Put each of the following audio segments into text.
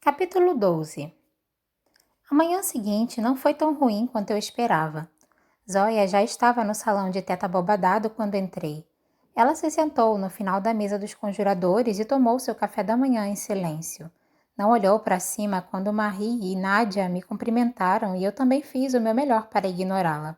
Capítulo 12. A manhã seguinte não foi tão ruim quanto eu esperava. Zoya já estava no salão de teta abobadado quando entrei. Ela se sentou no final da mesa dos conjuradores e tomou seu café da manhã em silêncio. Não olhou para cima quando Marie e Nadia me cumprimentaram e eu também fiz o meu melhor para ignorá-la.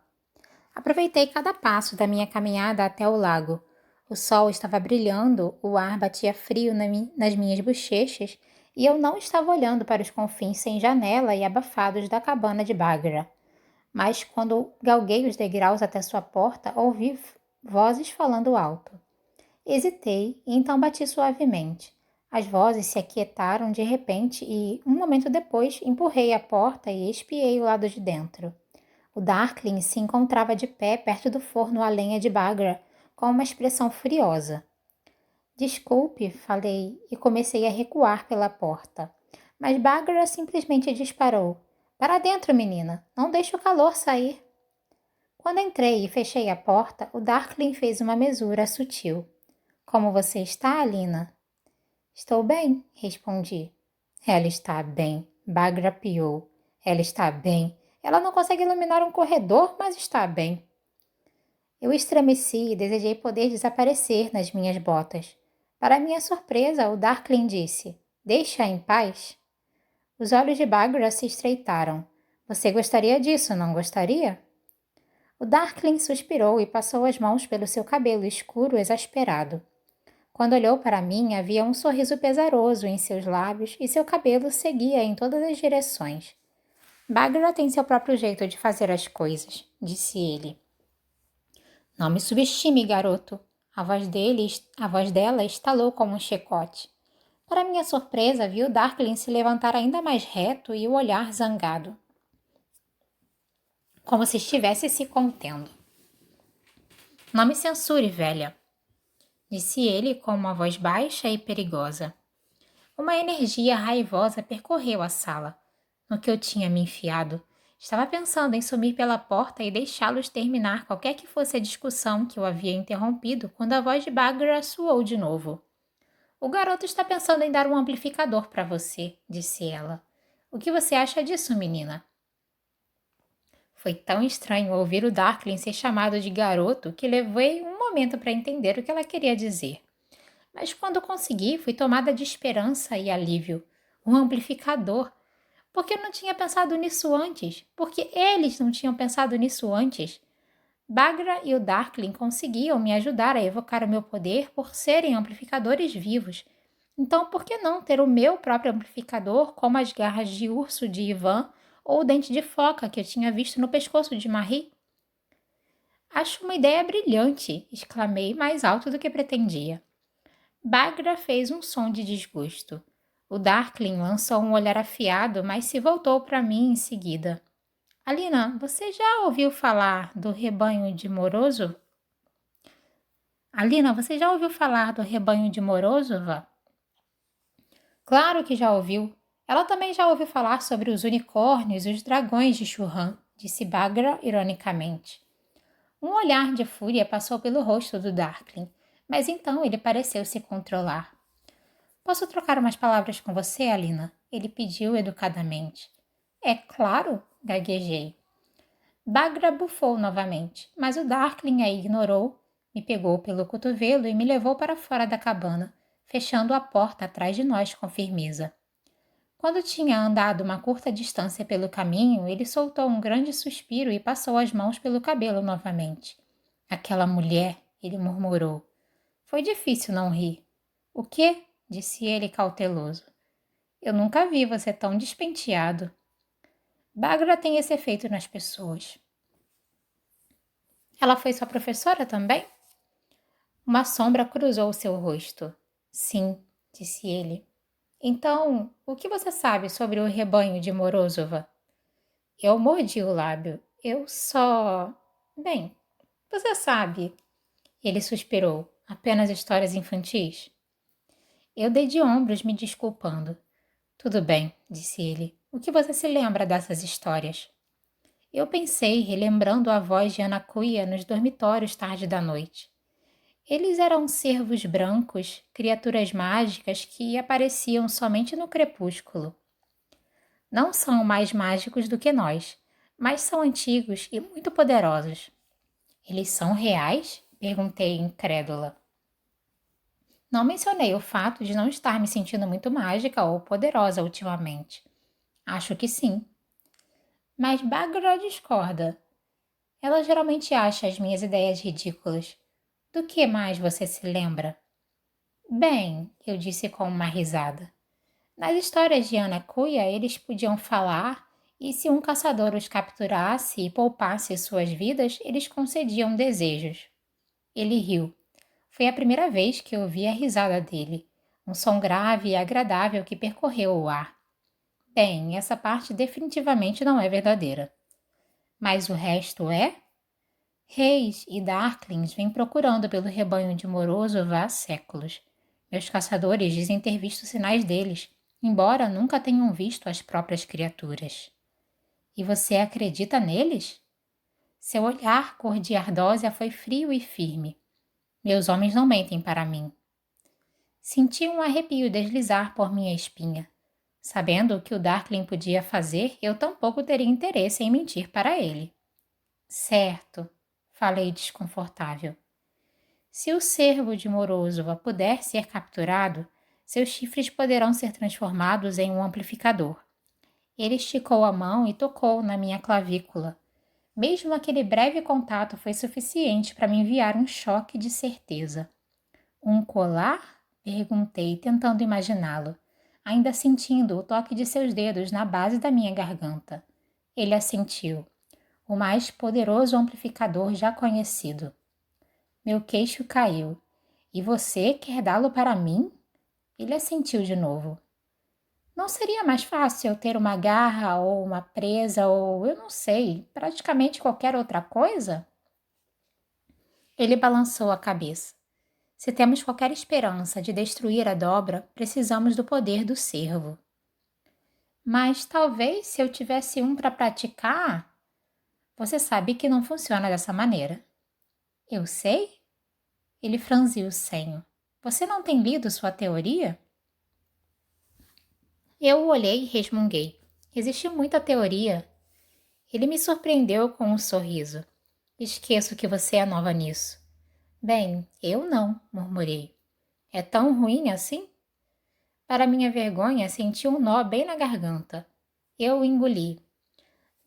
Aproveitei cada passo da minha caminhada até o lago. O sol estava brilhando, o ar batia frio nas minhas bochechas e eu não estava olhando para os confins sem janela e abafados da cabana de Bagra. Mas quando galguei os degraus até sua porta, ouvi vozes falando alto. Hesitei e então bati suavemente. As vozes se aquietaram de repente e, um momento depois, empurrei a porta e espiei o lado de dentro. O Darkling se encontrava de pé perto do forno a lenha de Bagra, com uma expressão furiosa. Desculpe, falei e comecei a recuar pela porta. Mas Bagra simplesmente disparou. Para dentro, menina, não deixe o calor sair. Quando entrei e fechei a porta, o Darkling fez uma mesura sutil. Como você está, Alina? Estou bem, respondi. Ela está bem, Bagra piou. Ela está bem. Ela não consegue iluminar um corredor, mas está bem. Eu estremeci e desejei poder desaparecer nas minhas botas. Para minha surpresa, o Darkling disse, deixa-a em paz. Os olhos de Bagra se estreitaram. Você gostaria disso, não gostaria? O Darkling suspirou e passou as mãos pelo seu cabelo escuro exasperado. Quando olhou para mim, havia um sorriso pesaroso em seus lábios e seu cabelo seguia em todas as direções. Bagra tem seu próprio jeito de fazer as coisas, disse ele. Não me subestime, garoto. A voz dela estalou como um chicote. Para minha surpresa, vi o Darkling se levantar ainda mais reto e o olhar zangado, como se estivesse se contendo. Não me censure, velha, disse ele com uma voz baixa e perigosa. Uma energia raivosa percorreu a sala. No que eu tinha me enfiado, estava pensando em sumir pela porta e deixá-los terminar qualquer que fosse a discussão que eu havia interrompido quando a voz de Bagra soou de novo. O garoto está pensando em dar um amplificador para você, disse ela. O que você acha disso, menina? Foi tão estranho ouvir o Darkling ser chamado de garoto que levei um momento para entender o que ela queria dizer. Mas quando consegui, fui tomada de esperança e alívio. Um amplificador. Porque eu não tinha pensado nisso antes? Porque eles não tinham pensado nisso antes? Bagra e o Darkling conseguiam me ajudar a evocar o meu poder por serem amplificadores vivos. Então, por que não ter o meu próprio amplificador, como as garras de urso de Ivan ou o dente de foca que eu tinha visto no pescoço de Marie? Acho uma ideia brilhante, exclamei mais alto do que pretendia. Bagra fez um som de desgosto. O Darkling lançou um olhar afiado, mas se voltou para mim em seguida. Alina, você já ouviu falar do rebanho de Morozov? Alina, você já ouviu falar do rebanho de Morozova? Claro que já ouviu. Ela também já ouviu falar sobre os unicórnios e os dragões de Churran, disse Bagra ironicamente. Um olhar de fúria passou pelo rosto do Darkling, mas então ele pareceu se controlar. Posso trocar umas palavras com você, Alina? Ele pediu educadamente. É claro, gaguejei. Bagra bufou novamente, mas o Darkling a ignorou, me pegou pelo cotovelo e me levou para fora da cabana, fechando a porta atrás de nós com firmeza. Quando tinha andado uma curta distância pelo caminho, ele soltou um grande suspiro e passou as mãos pelo cabelo novamente. Aquela mulher, ele murmurou. Foi difícil não rir. O quê? Disse ele cauteloso. Eu nunca vi você tão despenteado. Bagra tem esse efeito nas pessoas. Ela foi sua professora também? Uma sombra cruzou seu rosto. Sim, disse ele. Então, o que você sabe sobre o rebanho de Morozova? Eu mordi o lábio. Bem, você sabe. Ele suspirou. Apenas histórias infantis? Eu dei de ombros, me desculpando. Tudo bem, disse ele. O que você se lembra dessas histórias? Eu pensei, relembrando a voz de Anacuia nos dormitórios tarde da noite. Eles eram cervos brancos, criaturas mágicas que apareciam somente no crepúsculo. Não são mais mágicos do que nós, mas são antigos e muito poderosos. Eles são reais? Perguntei incrédula. Não mencionei o fato de não estar me sentindo muito mágica ou poderosa ultimamente. Acho que sim. Mas Bagra discorda. Ela geralmente acha as minhas ideias ridículas. Do que mais você se lembra? Bem, eu disse com uma risada. Nas histórias de Anacuia, eles podiam falar, e se um caçador os capturasse e poupasse suas vidas, eles concediam desejos. Ele riu. Foi a primeira vez que ouvi a risada dele, um som grave e agradável que percorreu o ar. Bem, essa parte definitivamente não é verdadeira. Mas o resto é? Reis e Darklings vêm procurando pelo rebanho de Morozov há séculos. Meus caçadores dizem ter visto sinais deles, embora nunca tenham visto as próprias criaturas. E você acredita neles? Seu olhar cor de ardósia foi frio e firme. Meus homens não mentem para mim. Senti um arrepio deslizar por minha espinha. Sabendo o que o Darkling podia fazer, eu tampouco teria interesse em mentir para ele. Certo, falei desconfortável. Se o cervo de Morozova puder ser capturado, seus chifres poderão ser transformados em um amplificador. Ele esticou a mão e tocou na minha clavícula. Mesmo aquele breve contato foi suficiente para me enviar um choque de certeza. Um colar? Perguntei, tentando imaginá-lo, ainda sentindo o toque de seus dedos na base da minha garganta. Ele assentiu. O mais poderoso amplificador já conhecido. Meu queixo caiu. E você quer dá-lo para mim? Ele assentiu de novo. Não seria mais fácil eu ter uma garra ou uma presa ou, eu não sei, praticamente qualquer outra coisa? Ele balançou a cabeça. Se temos qualquer esperança de destruir a dobra, precisamos do poder do cervo. Mas talvez se eu tivesse um para praticar... Você sabe que não funciona dessa maneira. Eu sei? Ele franziu o senho. Você não tem lido sua teoria? Eu o olhei e resmunguei. Existe muita teoria. Ele me surpreendeu com um sorriso. Esqueço que você é nova nisso. Bem, eu não, murmurei. É tão ruim assim? Para minha vergonha, senti um nó bem na garganta. Eu o engoli.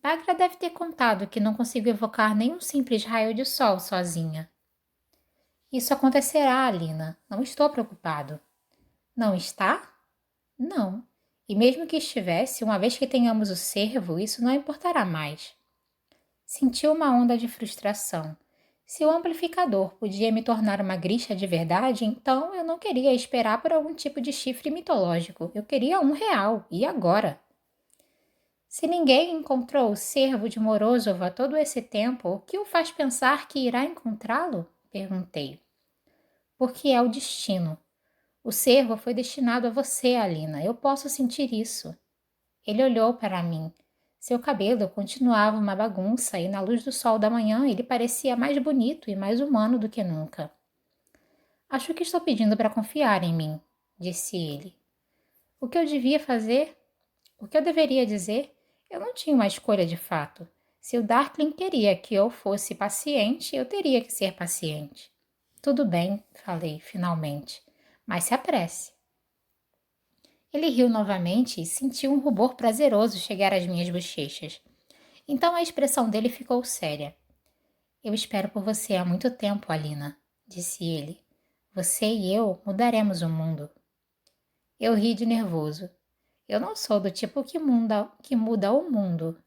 Bagra deve ter contado que não consigo evocar nenhum simples raio de sol sozinha. Isso acontecerá, Alina. Não estou preocupado. Não está? Não. E mesmo que estivesse, uma vez que tenhamos o cervo, isso não importará mais. Senti uma onda de frustração. Se o amplificador podia me tornar uma grixa de verdade, então eu não queria esperar por algum tipo de chifre mitológico. Eu queria um real, e agora? Se ninguém encontrou o cervo de Morozov todo esse tempo, o que o faz pensar que irá encontrá-lo? Perguntei. Porque é o destino. O cervo foi destinado a você, Alina. Eu posso sentir isso. Ele olhou para mim. Seu cabelo continuava uma bagunça e na luz do sol da manhã ele parecia mais bonito e mais humano do que nunca. Acho que estou pedindo para confiar em mim, disse ele. O que eu devia fazer? O que eu deveria dizer? Eu não tinha uma escolha de fato. Se o Darkling queria que eu fosse paciente, eu teria que ser paciente. Tudo bem, falei, finalmente, mas se apresse. Ele riu novamente e sentiu um rubor prazeroso chegar às minhas bochechas. Então a expressão dele ficou séria. Eu espero por você há muito tempo, Alina, disse ele. Você e eu mudaremos o mundo. Eu ri de nervoso. Eu não sou do tipo que muda o mundo.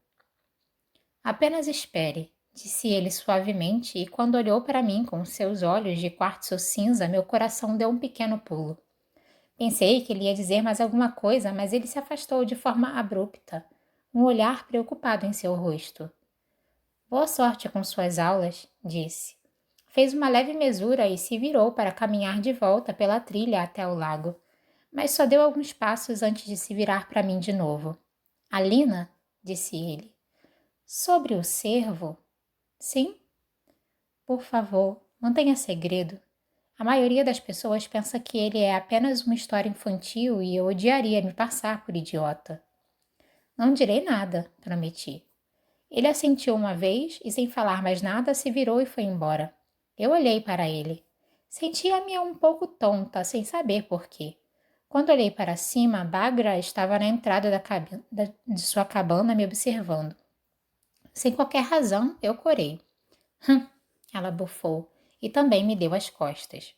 Apenas espere, disse ele suavemente, e quando olhou para mim com seus olhos de quartzo cinza, meu coração deu um pequeno pulo. Pensei que ele ia dizer mais alguma coisa, mas ele se afastou de forma abrupta, um olhar preocupado em seu rosto. Boa sorte com suas aulas, disse. Fez uma leve mesura e se virou para caminhar de volta pela trilha até o lago, mas só deu alguns passos antes de se virar para mim de novo. Alina, disse ele. Sobre o cervo? Sim? Por favor, mantenha segredo. A maioria das pessoas pensa que ele é apenas uma história infantil e eu odiaria me passar por idiota. Não direi nada, prometi. Ele assentiu uma vez e, sem falar mais nada, se virou e foi embora. Eu olhei para ele. Sentia-me um pouco tonta, sem saber por quê. Quando olhei para cima, Bagra estava na entrada de sua cabana me observando. Sem qualquer razão, eu corei. Ela bufou e também me deu as costas.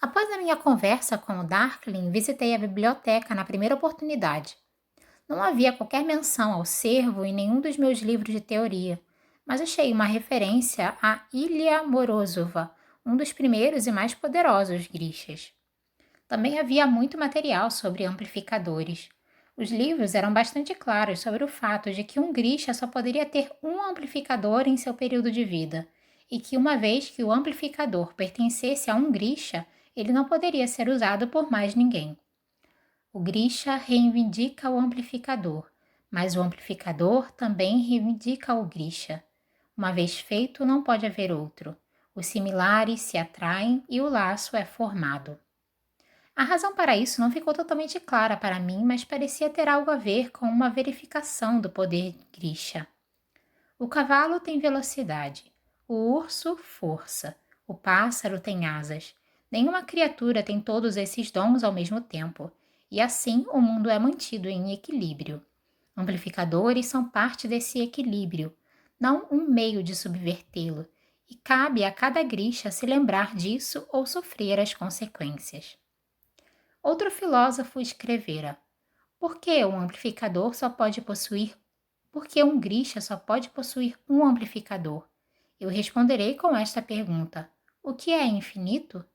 Após a minha conversa com o Darkling, visitei a biblioteca na primeira oportunidade. Não havia qualquer menção ao cervo em nenhum dos meus livros de teoria, mas achei uma referência a Ilha Morozova, um dos primeiros e mais poderosos Grishas. Também havia muito material sobre amplificadores. Os livros eram bastante claros sobre o fato de que um Grisha só poderia ter um amplificador em seu período de vida, e que uma vez que o amplificador pertencesse a um Grisha, ele não poderia ser usado por mais ninguém. O Grisha reivindica o amplificador, mas o amplificador também reivindica o Grisha. Uma vez feito, não pode haver outro. Os similares se atraem e o laço é formado. A razão para isso não ficou totalmente clara para mim, mas parecia ter algo a ver com uma verificação do poder Grisha. O cavalo tem velocidade, o urso, força, o pássaro tem asas. Nenhuma criatura tem todos esses dons ao mesmo tempo, e assim o mundo é mantido em equilíbrio. Amplificadores são parte desse equilíbrio, não um meio de subvertê-lo, e cabe a cada Grisha se lembrar disso ou sofrer as consequências. Outro filósofo escrevera: por que um amplificador só pode possuir? Por que um Grisha só pode possuir um amplificador? Eu responderei com esta pergunta: o que é infinito?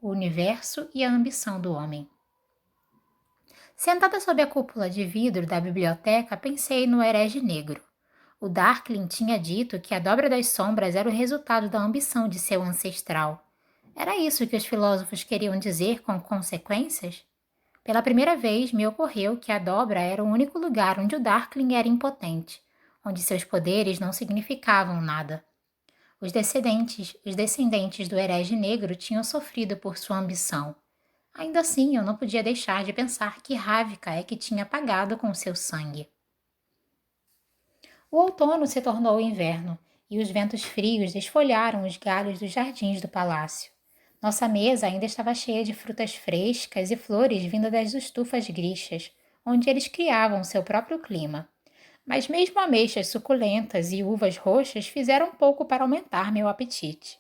O universo e a ambição do homem. Sentada sob a cúpula de vidro da biblioteca, pensei no herege negro. O Darkling tinha dito que a dobra das sombras era o resultado da ambição de seu ancestral. Era isso que os filósofos queriam dizer com consequências? Pela primeira vez me ocorreu que a dobra era o único lugar onde o Darkling era impotente, onde seus poderes não significavam nada. Os descendentes do herege negro tinham sofrido por sua ambição. Ainda assim, eu não podia deixar de pensar que Ravika é que tinha pagado com seu sangue. O outono se tornou inverno, e os ventos frios desfolharam os galhos dos jardins do palácio. Nossa mesa ainda estava cheia de frutas frescas e flores vindas das estufas grixas, onde eles criavam seu próprio clima. Mas mesmo ameixas suculentas e uvas roxas fizeram pouco para aumentar meu apetite.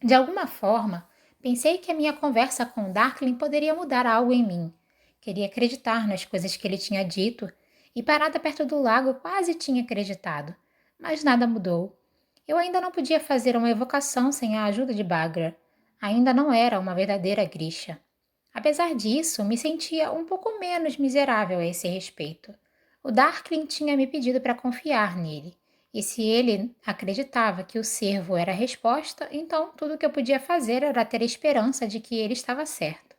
De alguma forma, pensei que a minha conversa com Darkling poderia mudar algo em mim. Queria acreditar nas coisas que ele tinha dito, e parada perto do lago quase tinha acreditado. Mas nada mudou. Eu ainda não podia fazer uma evocação sem a ajuda de Bagra. Ainda não era uma verdadeira Grisha. Apesar disso, me sentia um pouco menos miserável a esse respeito. O Darkling tinha me pedido para confiar nele. E se ele acreditava que o cervo era a resposta, então tudo o que eu podia fazer era ter esperança de que ele estava certo.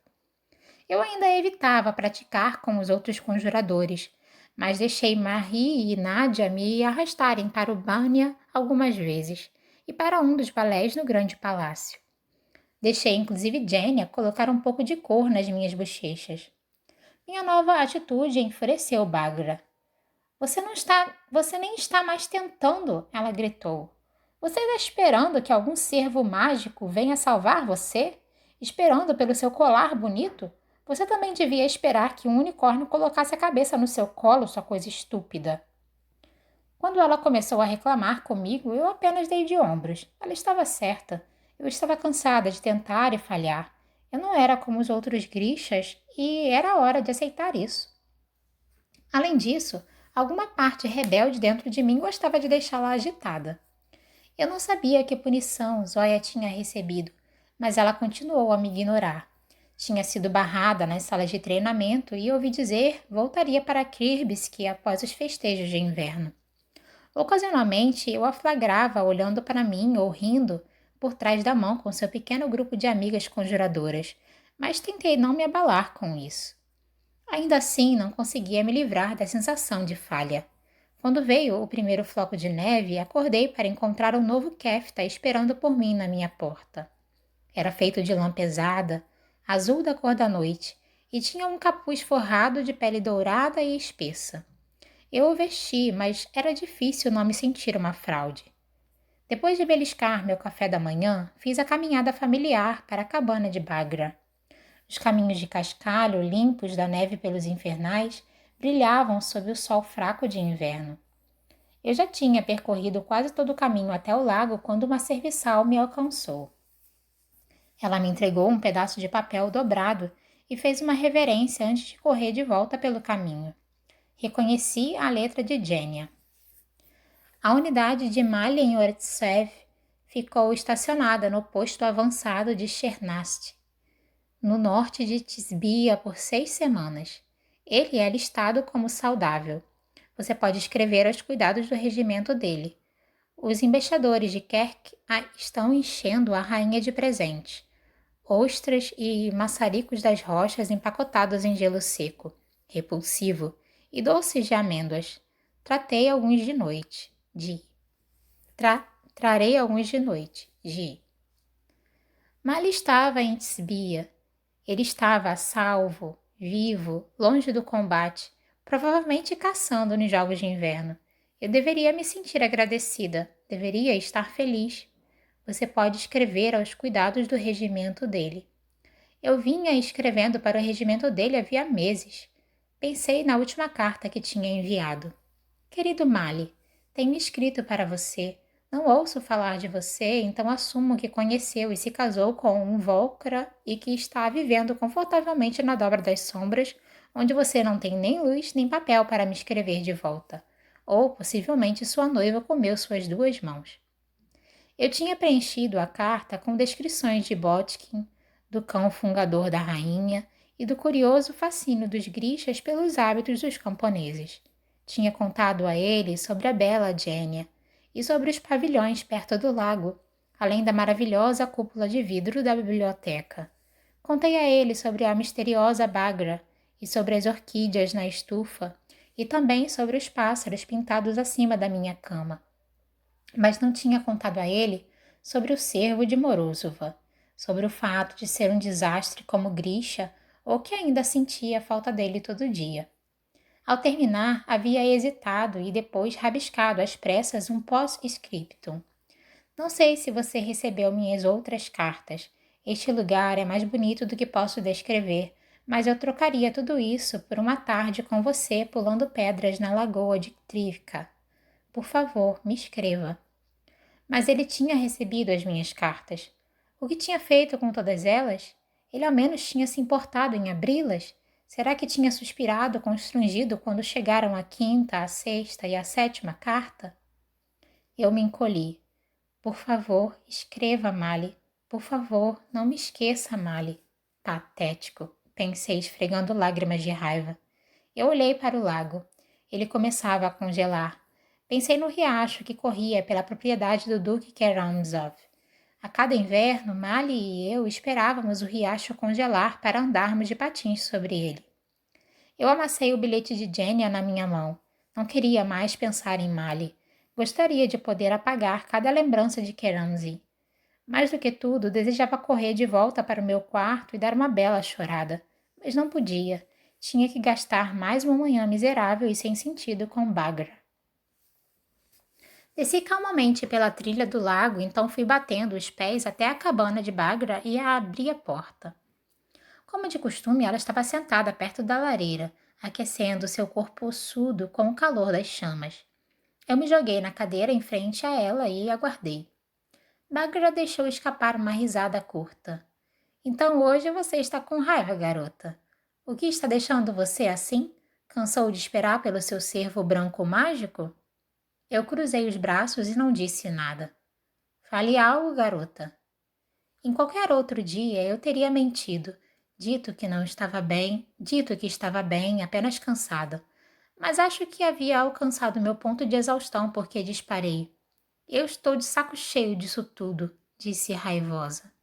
Eu ainda evitava praticar com os outros conjuradores, mas deixei Marie e Nadia me arrastarem para o Banya algumas vezes e para um dos balés no grande palácio. Deixei inclusive Jenya colocar um pouco de cor nas minhas bochechas. Minha nova atitude enfureceu Bagra. Você nem está mais tentando, ela gritou. Você está esperando que algum cervo mágico venha salvar você? Esperando pelo seu colar bonito? Você também devia esperar que um unicórnio colocasse a cabeça no seu colo, sua coisa estúpida. Quando ela começou a reclamar comigo, eu apenas dei de ombros. Ela estava certa. Eu estava cansada de tentar e falhar. Eu não era como os outros Grishas e era hora de aceitar isso. Além disso, alguma parte rebelde dentro de mim gostava de deixá-la agitada. Eu não sabia que punição Zoya tinha recebido, mas ela continuou a me ignorar. Tinha sido barrada nas salas de treinamento e ouvi dizer voltaria para Kirbisk após os festejos de inverno. Ocasionalmente, eu a flagrava olhando para mim ou rindo por trás da mão com seu pequeno grupo de amigas conjuradoras, mas tentei não me abalar com isso. Ainda assim, não conseguia me livrar da sensação de falha. Quando veio o primeiro floco de neve, acordei para encontrar um novo Kefta esperando por mim na minha porta. Era feito de lã pesada, azul da cor da noite, e tinha um capuz forrado de pele dourada e espessa. Eu o vesti, mas era difícil não me sentir uma fraude. Depois de beliscar meu café da manhã, fiz a caminhada familiar para a cabana de Bagra. Os caminhos de cascalho, limpos da neve pelos infernais, brilhavam sob o sol fraco de inverno. Eu já tinha percorrido quase todo o caminho até o lago quando uma serviçal me alcançou. Ela me entregou um pedaço de papel dobrado e fez uma reverência antes de correr de volta pelo caminho. Reconheci a letra de Genia. A unidade de Malin-Ortsev ficou estacionada no posto avançado de Chernast, no norte de Tisbia, por 6 semanas. Ele é listado como saudável. Você pode escrever aos cuidados do regimento dele. Os embaixadores de Kerk estão enchendo a rainha de presentes. Ostras e maçaricos das rochas empacotados em gelo seco, repulsivo, e doces de amêndoas. Trarei alguns de noite. Mal estava em Tisbia. Ele estava a salvo, vivo, longe do combate, provavelmente caçando nos jogos de inverno. Eu deveria me sentir agradecida, deveria estar feliz. Você pode escrever aos cuidados do regimento dele. Eu vinha escrevendo para o regimento dele havia meses. Pensei na última carta que tinha enviado. Querido Mali, tenho escrito para você. Não ouço falar de você, então assumo que conheceu e se casou com um Volcra e que está vivendo confortavelmente na dobra das sombras, onde você não tem nem luz nem papel para me escrever de volta. Ou, possivelmente, sua noiva comeu suas 2 mãos. Eu tinha preenchido a carta com descrições de Botkin, do cão fungador da rainha e do curioso fascínio dos grixas pelos hábitos dos camponeses. Tinha contado a ele sobre a bela Genia e sobre os pavilhões perto do lago, além da maravilhosa cúpula de vidro da biblioteca. Contei a ele sobre a misteriosa Bagra e sobre as orquídeas na estufa e também sobre os pássaros pintados acima da minha cama. Mas não tinha contado a ele sobre o cervo de Morozova, sobre o fato de ser um desastre como Grisha ou que ainda sentia a falta dele todo dia. Ao terminar, havia hesitado e depois rabiscado às pressas um post-scriptum. Não sei se você recebeu minhas outras cartas. Este lugar é mais bonito do que posso descrever, mas eu trocaria tudo isso por uma tarde com você pulando pedras na lagoa de Trivka. Por favor, me escreva. Mas ele tinha recebido as minhas cartas. O que tinha feito com todas elas? Ele ao menos tinha se importado em abri-las? Será que tinha suspirado constrangido quando chegaram a 5ª, a 6ª e a 7ª carta? Eu me encolhi. Por favor, escreva, Mali. Por favor, não me esqueça, Mali. Patético, pensei, esfregando lágrimas de raiva. Eu olhei para o lago. Ele começava a congelar. Pensei no riacho que corria pela propriedade do Duque Karamzov. A cada inverno, Mali e eu esperávamos o riacho congelar para andarmos de patins sobre ele. Eu amassei o bilhete de Genia na minha mão. Não queria mais pensar em Mali. Gostaria de poder apagar cada lembrança de Keramzi. Mais do que tudo, desejava correr de volta para o meu quarto e dar uma bela chorada. Mas não podia. Tinha que gastar mais uma manhã miserável e sem sentido com Bagra. Desci calmamente pela trilha do lago, então fui batendo os pés até a cabana de Bagra e abri a porta. Como de costume, ela estava sentada perto da lareira, aquecendo seu corpo ossudo com o calor das chamas. Eu me joguei na cadeira em frente a ela e aguardei. Bagra deixou escapar uma risada curta. Então hoje você está com raiva, garota. O que está deixando você assim? Cansou de esperar pelo seu cervo branco mágico? Eu cruzei os braços e não disse nada. Fale algo, garota. Em qualquer outro dia eu teria mentido, dito que não estava bem, dito que estava bem, apenas cansada. Mas acho que havia alcançado meu ponto de exaustão porque disparei. Eu estou de saco cheio disso tudo, disse raivosa.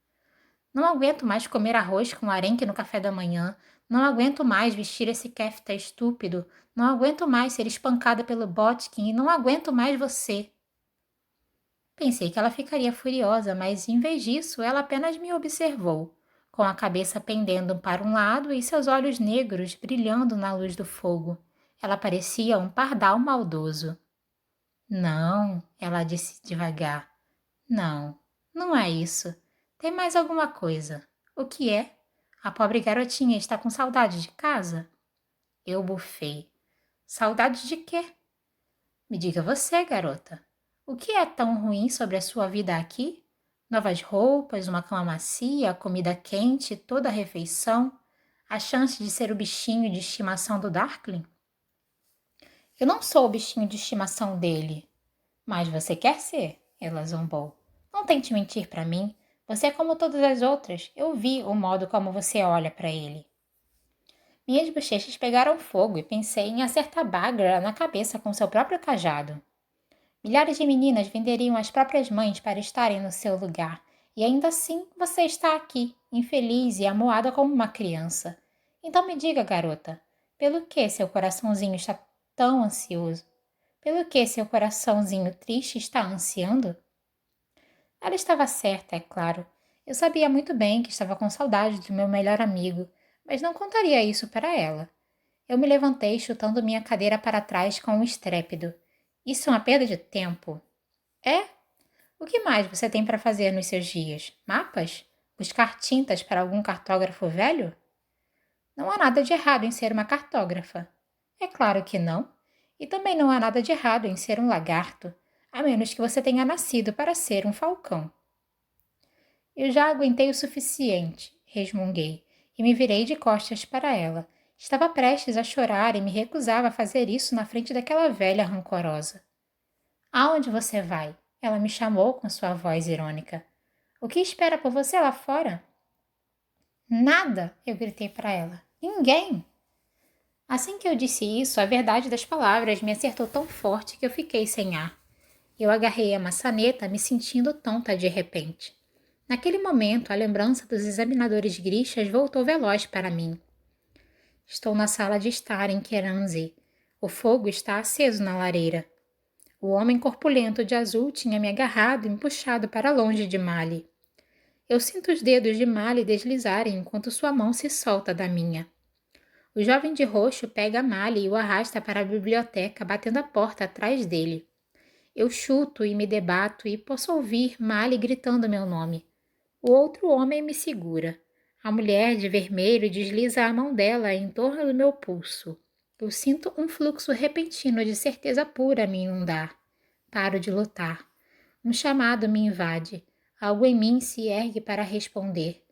Não aguento mais comer arroz com arenque no café da manhã. Não aguento mais vestir esse kefta estúpido. Não aguento mais ser espancada pelo Botkin e não aguento mais você. Pensei que ela ficaria furiosa, mas em vez disso, ela apenas me observou. com a cabeça pendendo para um lado e seus olhos negros brilhando na luz do fogo. Ela parecia um pardal maldoso. Não, ela disse devagar. Não, não é isso. Tem mais alguma coisa. O que é? A pobre garotinha está com saudade de casa? Eu bufei. Saudade de quê? Me diga você, garota. O que é tão ruim sobre a sua vida aqui? Novas roupas, uma cama macia, comida quente, toda a refeição, a chance de ser o bichinho de estimação do Darkling? Eu não sou o bichinho de estimação dele. Mas você quer ser, ela zombou. Não tente mentir para mim. Você é como todas as outras. Eu vi o modo como você olha para ele. Minhas bochechas pegaram fogo e pensei em acertar Bagra na cabeça com seu próprio cajado. Milhares de meninas venderiam as próprias mães para estarem no seu lugar. E ainda assim você está aqui, infeliz e amuada como uma criança. Então me diga, garota, pelo que seu coraçãozinho está tão ansioso? Pelo que seu coraçãozinho triste está ansiando? Ela estava certa, é claro. Eu sabia muito bem que estava com saudade do meu melhor amigo, mas não contaria isso para ela. Eu me levantei chutando minha cadeira para trás com um estrépito. Isso é uma perda de tempo. É? O que mais você tem para fazer nos seus dias? Mapas? Buscar tintas para algum cartógrafo velho? Não há nada de errado em ser uma cartógrafa. É claro que não. E também não há nada de errado em ser um lagarto, a menos que você tenha nascido para ser um falcão. Eu já aguentei o suficiente, resmunguei, e me virei de costas para ela. Estava prestes a chorar e me recusava a fazer isso na frente daquela velha rancorosa. Aonde você vai? Ela me chamou com sua voz irônica. O que espera por você lá fora? Nada, eu gritei para ela. Ninguém! Assim que eu disse isso, a verdade das palavras me acertou tão forte que eu fiquei sem ar. Eu agarrei a maçaneta, me sentindo tonta de repente. Naquele momento, a lembrança dos examinadores grixas voltou veloz para mim. Estou na sala de estar em Keranzi. O fogo está aceso na lareira. O homem corpulento de azul tinha me agarrado e me puxado para longe de Mali. Eu sinto os dedos de Mali deslizarem enquanto sua mão se solta da minha. O jovem de roxo pega Mali e o arrasta para a biblioteca, batendo a porta atrás dele. Eu chuto e me debato e posso ouvir Mali gritando meu nome. O outro homem me segura. A mulher de vermelho desliza a mão dela em torno do meu pulso. Eu sinto um fluxo repentino de certeza pura me inundar. Paro de lutar. Um chamado me invade. Algo em mim se ergue para responder.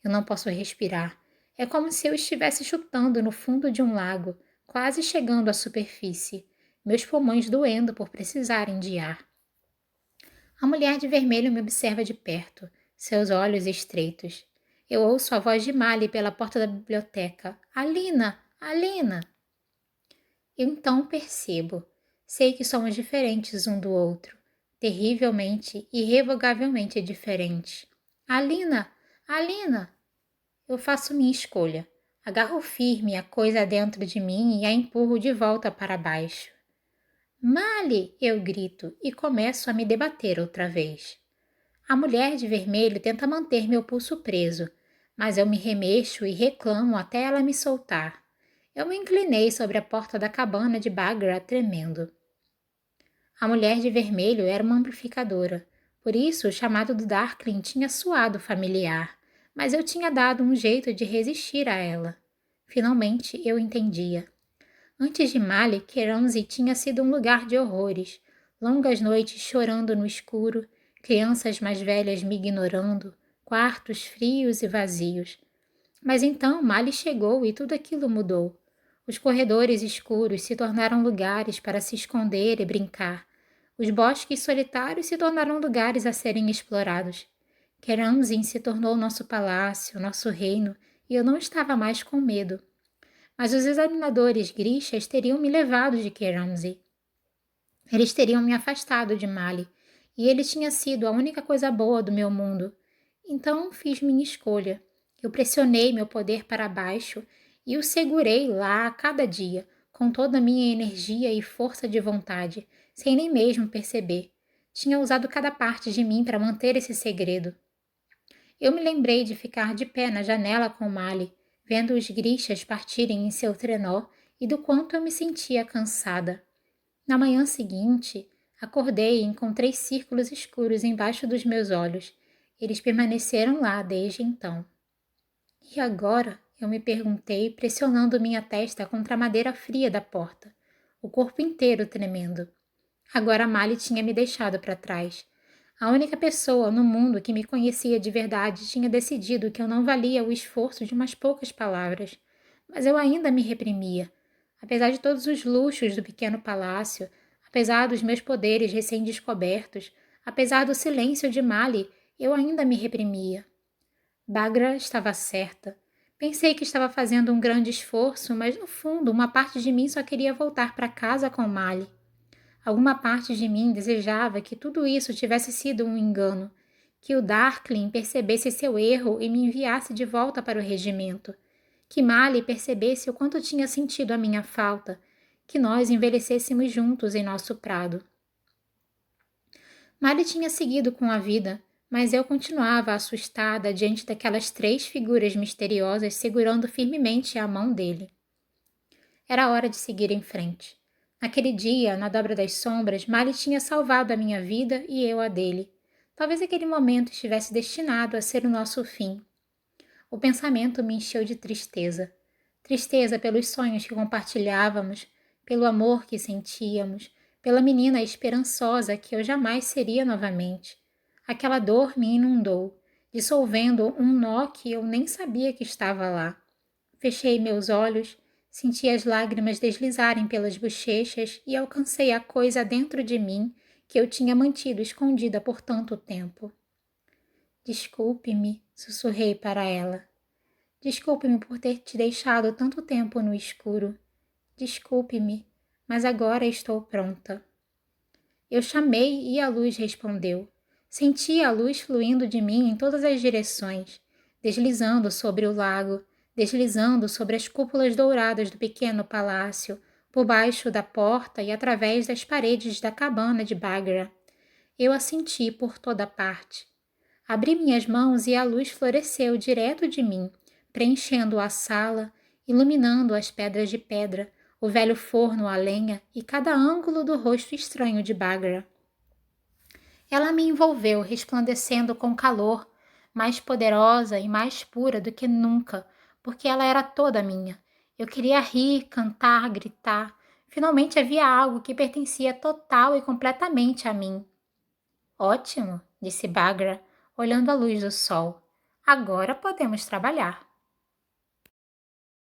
Eu não posso respirar. É como se eu estivesse chutando no fundo de um lago, quase chegando à superfície, meus pulmões doendo por precisarem de ar. A mulher de vermelho me observa de perto, seus olhos estreitos. Eu ouço a voz de Mali pela porta da biblioteca. Alina! Alina! Eu então percebo. Sei que somos diferentes um do outro. Terrivelmente, irrevogavelmente diferentes. Alina! Alina! Eu faço minha escolha. Agarro firme a coisa dentro de mim e a empurro de volta para baixo. Mali! Eu grito e começo a me debater outra vez. A mulher de vermelho tenta manter meu pulso preso, mas eu me remexo e reclamo até ela me soltar. Eu me inclinei sobre a porta da cabana de Bagra tremendo. A mulher de vermelho era uma amplificadora, por isso o chamado do Darkling tinha soado familiar, mas eu tinha dado um jeito de resistir a ela. Finalmente eu entendia. Antes de Mali, Keranzi tinha sido um lugar de horrores, longas noites chorando no escuro, crianças mais velhas me ignorando, quartos frios e vazios. Mas então Mali chegou e tudo aquilo mudou. Os corredores escuros se tornaram lugares para se esconder e brincar. Os bosques solitários se tornaram lugares a serem explorados. Keranzi se tornou nosso palácio, nosso reino, e eu não estava mais com medo. Mas os examinadores grixas teriam me levado de Keranzi. Eles teriam me afastado de Mali, e ele tinha sido a única coisa boa do meu mundo. Então fiz minha escolha. Eu pressionei meu poder para baixo e o segurei lá a cada dia, com toda a minha energia e força de vontade, sem nem mesmo perceber. Tinha usado cada parte de mim para manter esse segredo. Eu me lembrei de ficar de pé na janela com Mali, vendo os grixas partirem em seu trenó e do quanto eu me sentia cansada. Na manhã seguinte, acordei e encontrei círculos escuros embaixo dos meus olhos. Eles permaneceram lá desde então. E agora? Eu me perguntei, pressionando minha testa contra a madeira fria da porta, o corpo inteiro tremendo. Agora Mali tinha me deixado para trás. A única pessoa no mundo que me conhecia de verdade tinha decidido que eu não valia o esforço de umas poucas palavras. Mas eu ainda me reprimia. Apesar de todos os luxos do pequeno palácio, apesar dos meus poderes recém-descobertos, apesar do silêncio de Mali, eu ainda me reprimia. Bagra estava certa. Pensei que estava fazendo um grande esforço, mas no fundo uma parte de mim só queria voltar para casa com Mali. Alguma parte de mim desejava que tudo isso tivesse sido um engano, que o Darkling percebesse seu erro e me enviasse de volta para o regimento, que Mali percebesse o quanto tinha sentido a minha falta, que nós envelhecêssemos juntos em nosso prado. Mali tinha seguido com a vida, mas eu continuava assustada diante daquelas 3 figuras misteriosas segurando firmemente a mão dele. Era hora de seguir em frente. Naquele dia, na dobra das sombras, Mali tinha salvado a minha vida e eu a dele. Talvez aquele momento estivesse destinado a ser o nosso fim. O pensamento me encheu de tristeza. Tristeza pelos sonhos que compartilhávamos, pelo amor que sentíamos, pela menina esperançosa que eu jamais seria novamente. Aquela dor me inundou, dissolvendo um nó que eu nem sabia que estava lá. Fechei meus olhos, senti as lágrimas deslizarem pelas bochechas e alcancei a coisa dentro de mim que eu tinha mantido escondida por tanto tempo. Desculpe-me, sussurrei para ela. Desculpe-me por ter te deixado tanto tempo no escuro. Desculpe-me, mas agora estou pronta. Eu chamei e a luz respondeu. Senti a luz fluindo de mim em todas as direções, deslizando sobre o lago, deslizando sobre as cúpulas douradas do pequeno palácio, por baixo da porta e através das paredes da cabana de Bagra. Eu a senti por toda parte. Abri minhas mãos e a luz floresceu direto de mim, preenchendo a sala, iluminando as pedras de pedra, o velho forno a lenha e cada ângulo do rosto estranho de Bagra. Ela me envolveu, resplandecendo com calor, mais poderosa e mais pura do que nunca, porque ela era toda minha. Eu queria rir, cantar, gritar. Finalmente havia algo que pertencia total e completamente a mim. Ótimo, disse Bagra, olhando a luz do sol. Agora podemos trabalhar.